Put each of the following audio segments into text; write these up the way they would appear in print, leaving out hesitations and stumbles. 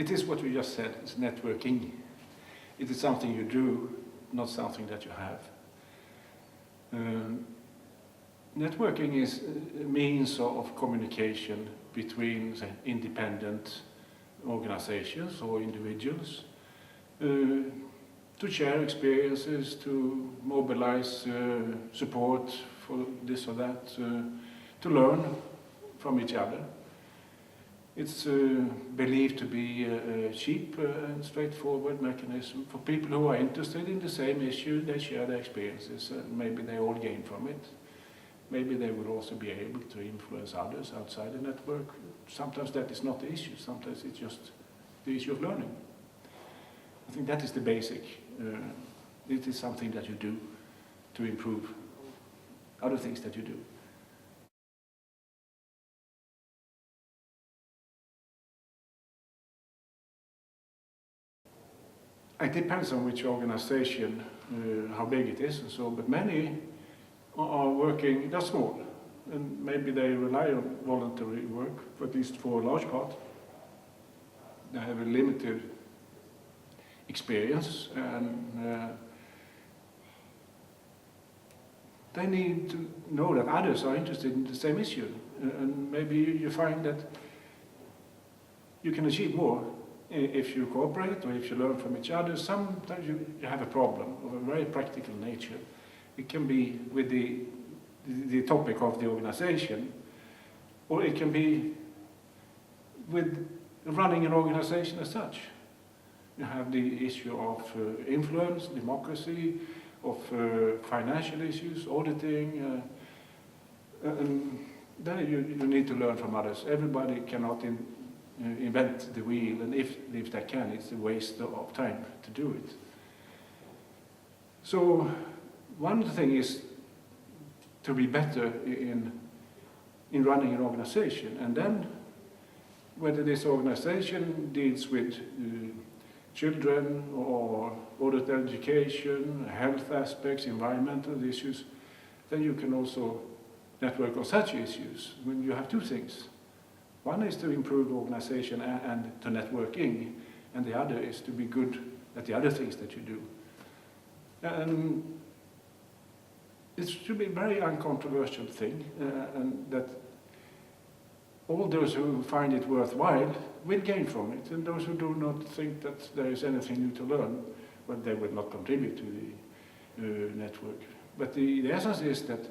it is what we just said, it's networking. It is something you do, not something that you have. Networking is a means of communication between independent organizations or individuals to share experiences, to mobilize support for this or that, to learn from each other. It's believed to be a cheap and straightforward mechanism for people who are interested in the same issue. They share their experiences and maybe they all gain from it. Maybe they will also be able to influence others outside the network. Sometimes that is not the issue, sometimes it's just the issue of learning. I think that is the basic. It is something that you do to improve other things that you do. It depends on which organization, how big it is and so, but many are working, they're small, and maybe they rely on voluntary work, at least for a large part. They have a limited experience and they need to know that others are interested in the same issue, and maybe you find that you can achieve more if you cooperate or if you learn from each other. Sometimes you have a problem of a very practical nature. It can be with the topic of the organization, or it can be with running an organization as such. You have the issue of influence, democracy, of financial issues, auditing, and then you need to learn from others. Everybody cannot invent the wheel, and if they can, it's a waste of time to do it. So one thing is to be better in running an organization, and then whether this organization deals with children or adult education, health aspects, environmental issues, then you can also network on such issues when you have two things. One is to improve the organization and to networking, and the other is to be good at the other things that you do. And it should be a very uncontroversial thing, and that all those who find it worthwhile will gain from it, and those who do not think that there is anything new to learn, well, they will not contribute to the network. But the essence is that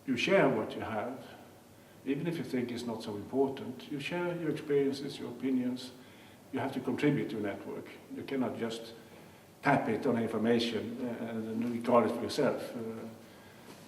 you share what you have, even if you think it's not so important. You share your experiences, your opinions. You have to contribute to a network. You cannot just tap it on information and regard it for yourself.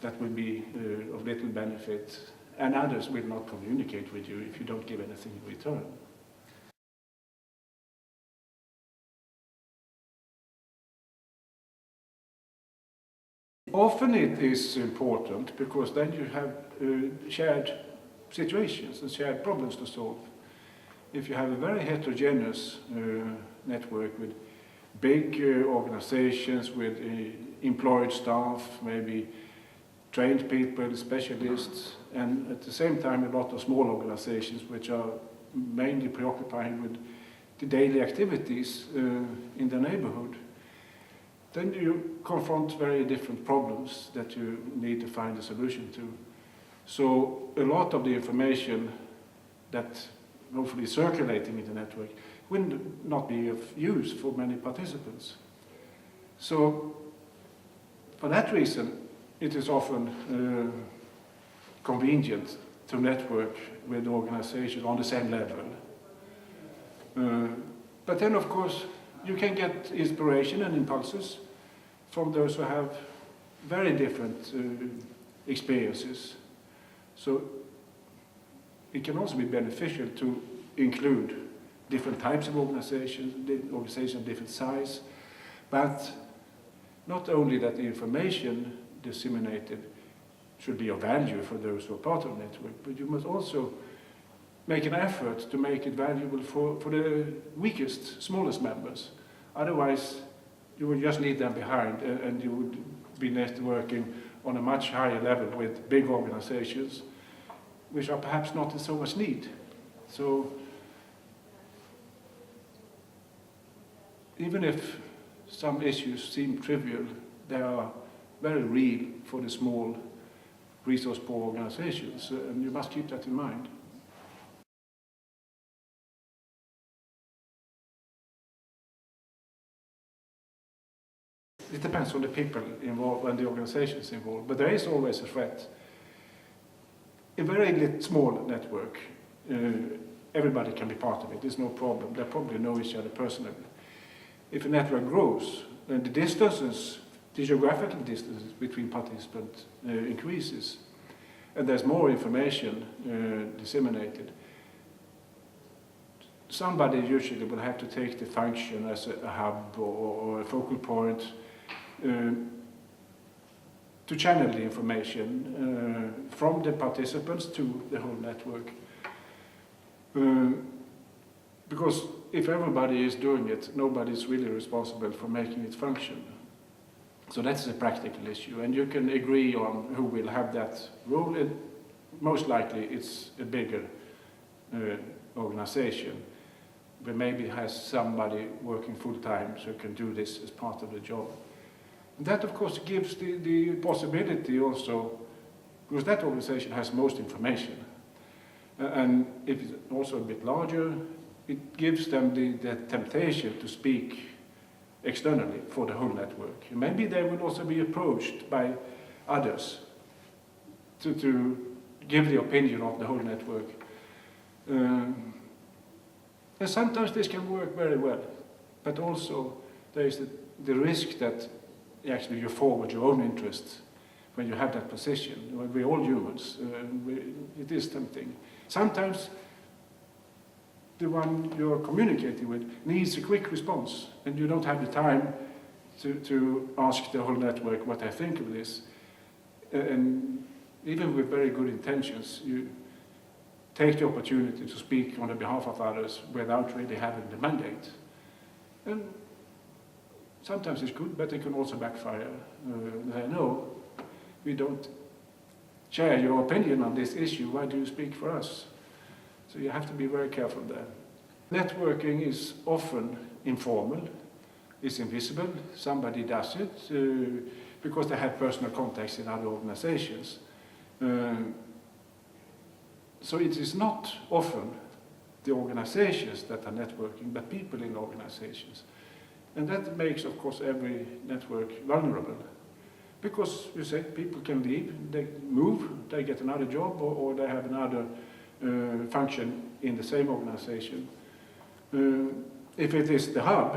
That will be of little benefit, and others will not communicate with you if you don't give anything in return. Often it is important because then you have shared situations and shared problems to solve. If you have a very heterogeneous network with big organizations with employed staff, maybe trained people, specialists, and at the same time a lot of small organizations which are mainly preoccupied with the daily activities in the neighborhood, then you confront very different problems that you need to find a solution to. So a lot of the information that hopefully is circulating in the network will not be of use for many participants. So for that reason, it is often convenient to network with organizations on the same level. But then, of course, you can get inspiration and impulses from those who have very different experiences. So it can also be beneficial to include different types of organizations of different size, but not only that the information disseminated should be of value for those who are part of the network, but you must also make an effort to make it valuable for the weakest, smallest members. Otherwise, you will just leave them behind, and you would be networking on a much higher level with big organizations, which are perhaps not in so much need. So even if some issues seem trivial, they are very real for the small, resource-poor organizations, and you must keep that in mind. It depends on the people involved and the organizations involved, but there is always a threat. A very small network, everybody can be part of it, there's no problem. They probably know each other personally. If a network grows, then the distances, the geographical distances between participants increases, and there's more information disseminated. Somebody usually will have to take the function as a hub or a focal point to channel the information from the participants to the whole network. Because if everybody is doing it, nobody is really responsible for making it function. So that's a practical issue, and you can agree on who will have that role. Most likely it's a bigger organization, but maybe has somebody working full-time so can do this as part of the job. And that, of course, gives the possibility also, because that organization has most information. And if it's also a bit larger, it gives them the temptation to speak externally for the whole network. And maybe they will also be approached by others to give the opinion of the whole network. And sometimes this can work very well, but also there is the risk that actually you forward your own interests when you have that position. We're all humans, it is tempting. Sometimes the one you're communicating with needs a quick response, and you don't have the time to ask the whole network what I think of this. And even with very good intentions, you take the opportunity to speak on the behalf of others without really having the mandate. And sometimes it's good, but it can also backfire. They know, we don't share your opinion on this issue, why do you speak for us? So you have to be very careful there. Networking is often informal, it's invisible, somebody does it because they have personal contacts in other organizations. So it is not often the organizations that are networking, but people in organizations. And that makes, of course, every network vulnerable. Because, you say, people can leave, they move, they get another job, or they have another function in the same organization. If it is the hub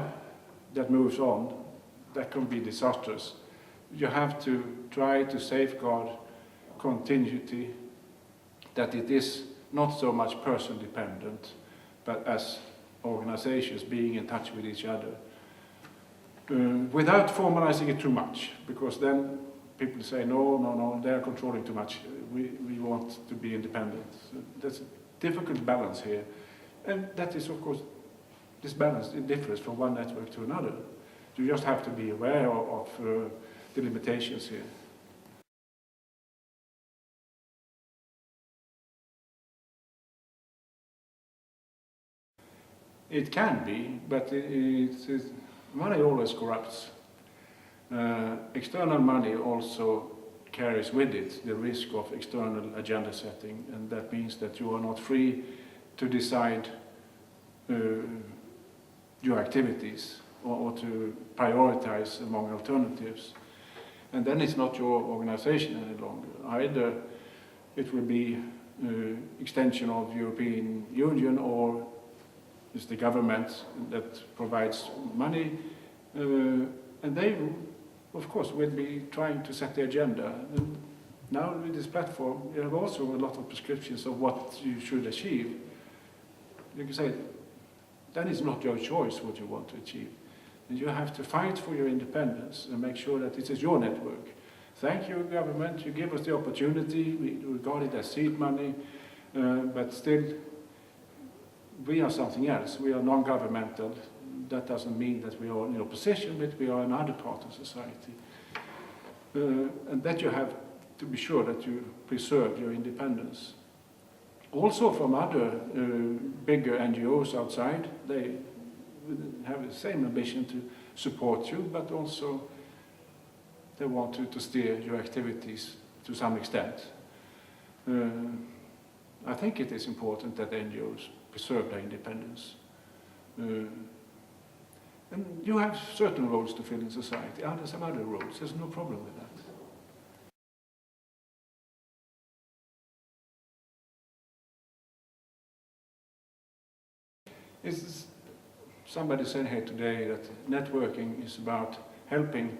that moves on, that can be disastrous. You have to try to safeguard continuity, that it is not so much person dependent, but as organizations being in touch with each other. Without formalizing it too much, because then people say, no, they're controlling too much, we want to be independent. So that's a difficult balance here. And that is, of course, this balance, it differs from one network to another. You just have to be aware of the limitations here. It can be, but money always corrupts. External money also carries with it the risk of external agenda setting, and that means that you are not free to decide your activities or to prioritize among alternatives. And then it's not your organization any longer. Either it will be extension of the European Union, or it's the government that provides money, and they, of course, will be trying to set the agenda. And now with this platform, you have also a lot of prescriptions of what you should achieve. You can say, that is not your choice what you want to achieve. And you have to fight for your independence and make sure that it is your network. Thank you, government, you give us the opportunity, we regard it as seed money, but still, we are something else. We are non-governmental. That doesn't mean that we are in opposition, but we are another part of society. And that you have to be sure that you preserve your independence. Also from other bigger NGOs outside, they have the same ambition to support you, but also they want to steer your activities to some extent. I think it is important that NGOs preserve their independence. And you have certain roles to fill in society, some other roles. There's no problem with that. Somebody said here today that networking is about helping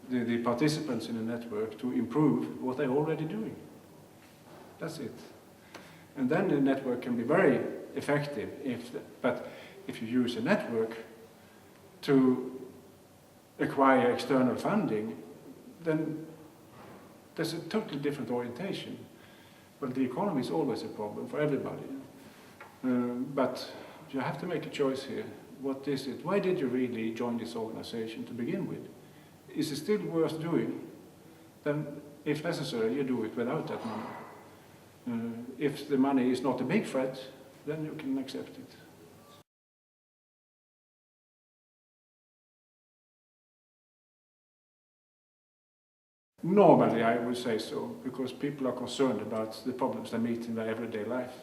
the participants in the network to improve what they're already doing. That's it. And then the network can be very effective, but if you use a network to acquire external funding, then there's a totally different orientation. Well, the economy is always a problem for everybody. But you have to make a choice here. What is it? Why did you really join this organization to begin with? Is it still worth doing? Then, if necessary, you do it without that money. If the money is not a big threat, then you can accept it. Normally, I would say so, because people are concerned about the problems they meet in their everyday life.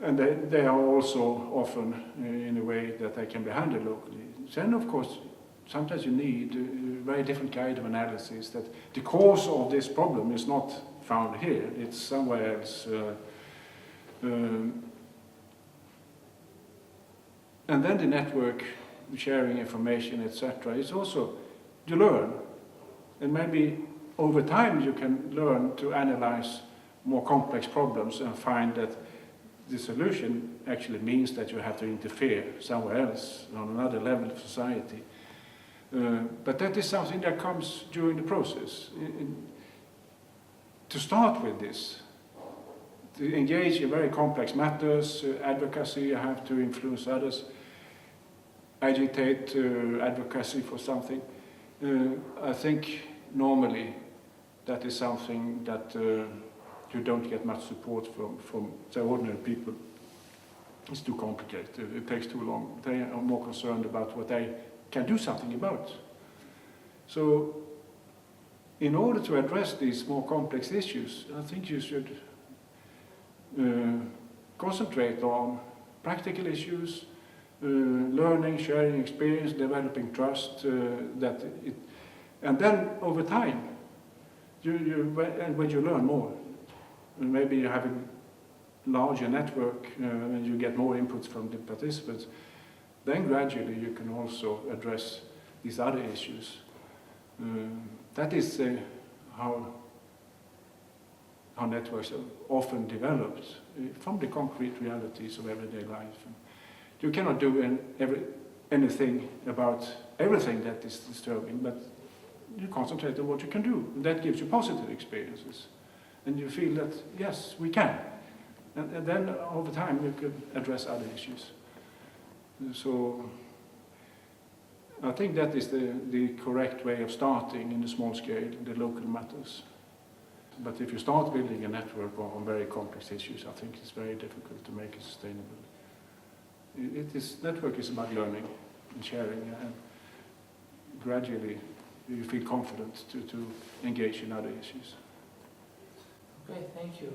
And they are also often in a way that they can be handled locally. Then, of course, sometimes you need a very different kind of analysis, that the cause of this problem is not found here, it's somewhere else. And then the network, sharing information, etc., is also to learn. And maybe over time you can learn to analyze more complex problems and find that the solution actually means that you have to interfere somewhere else, on another level of society. But that is something that comes during the process. To start with this, to engage in very complex matters, advocacy, you have to influence others, agitate advocacy for something. I think normally that is something that you don't get much support from the ordinary people. It's too complicated, it takes too long. They are more concerned about what they can do something about. So, in order to address these more complex issues, I think you should concentrate on practical issues, learning, sharing experience, developing trust, and then over time, when you learn more, maybe you have a larger network and you get more inputs from the participants, then gradually you can also address these other issues. That is how networks are often developed from the concrete realities of everyday life. And you cannot do anything about everything that is disturbing, but you concentrate on what you can do. And that gives you positive experiences. And you feel that, yes, we can. And then over time you could address other issues. So I think that is the correct way of starting in the small scale, the local matters. But if you start building a network on very complex issues, I think it's very difficult to make it sustainable. Network is about learning and sharing, and gradually you feel confident to engage in other issues. Okay, thank you.